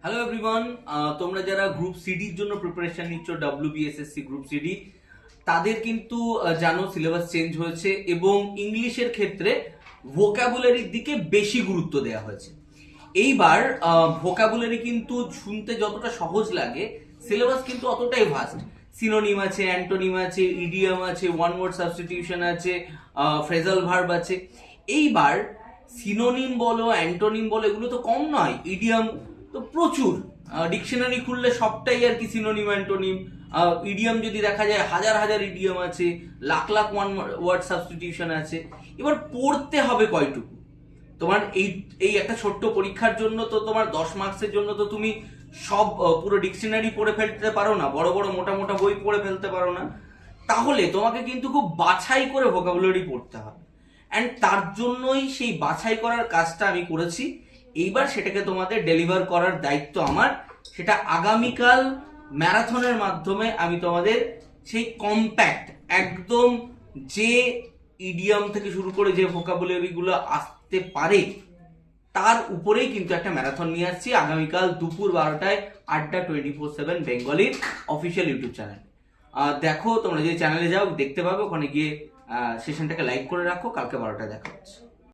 Hello everyone, তোমরা যারা group সিডির জন্য প্রিপারেশন নিচ্ছ, ডব্লিউবিএসএসসি গ্রুপ সিডি, তাদের কিন্তু জানো সিলেবাস চেঞ্জ হয়েছে এবং ইংলিশের ক্ষেত্রে ভোকাবুলারির দিকে বেশি গুরুত্ব দেওয়া হয়েছে। এইবার ভোকাবুলারি কিন্তু শুনতে যতটা সহজ লাগে, সিলেবাস কিন্তু অতটাই ভাস্ট। সিনোনিম আছে, অ্যান্টোনিম আছে, ইডিয়াম আছে, ওয়ান ওয়ার্ড সাবস্টিটিউশন আছে, ফ্রেজাল ভার্ব আছে। এইবার সিনোনিম বলো, অ্যান্টোনিম বলো, এগুলো তো কম নয়, ইডিয়াম তো প্রচুর। ডিকশনারি খুললে সবটাই আর কি সিনোনিম অ্যান্টোনিম। ইডিয়াম যদি দেখা যায় হাজার হাজার ইডিয়াম আছে, lakh lakh one word substitution আছে। এবার পড়তে হবে কয়টুকু? তোমার এই এই একটা ছোট্ট পরীক্ষার জন্য তো তোমার 10 মার্কসের জন্য তো তুমি সব পুরো ডিকশনারি পড়ে ফেলতে পারো না, বড় বড় মোটা মোটা বই পড়ে ফেলতে পারো না। তাহলে তোমাকে কিন্তু খুব বাছাই করে ভোকাবুলারি পড়তে হবে, অ্যান্ড তার জন্যই সেই বাছাই করার কাজটা আমি করেছি। এইবার সেটাকে তোমাদের ডেলিভার করার দায়িত্ব আমার। সেটা আগামীকাল ম্যারাথনের মাধ্যমে আমি তোমাদের সেই কম্প্যাক্ট একদম, যে ইডিয়াম থেকে শুরু করে যে ভোকাবুলারি গুলো আসতে পারে তার উপরেই কিন্তু একটা ম্যারাথন নিয়ে আসছি আগামীকাল দুপুর 12টায় আড্ডা 24/7 বেঙ্গলির অফিসিয়াল ইউটিউব চ্যানেল। দেখো, তোমরা যদি চ্যানেলে যাও দেখতে পাবে, ওখানে গিয়ে সেশনটাকে লাইক করে রাখো। কালকে 12টায় দেখা হচ্ছে।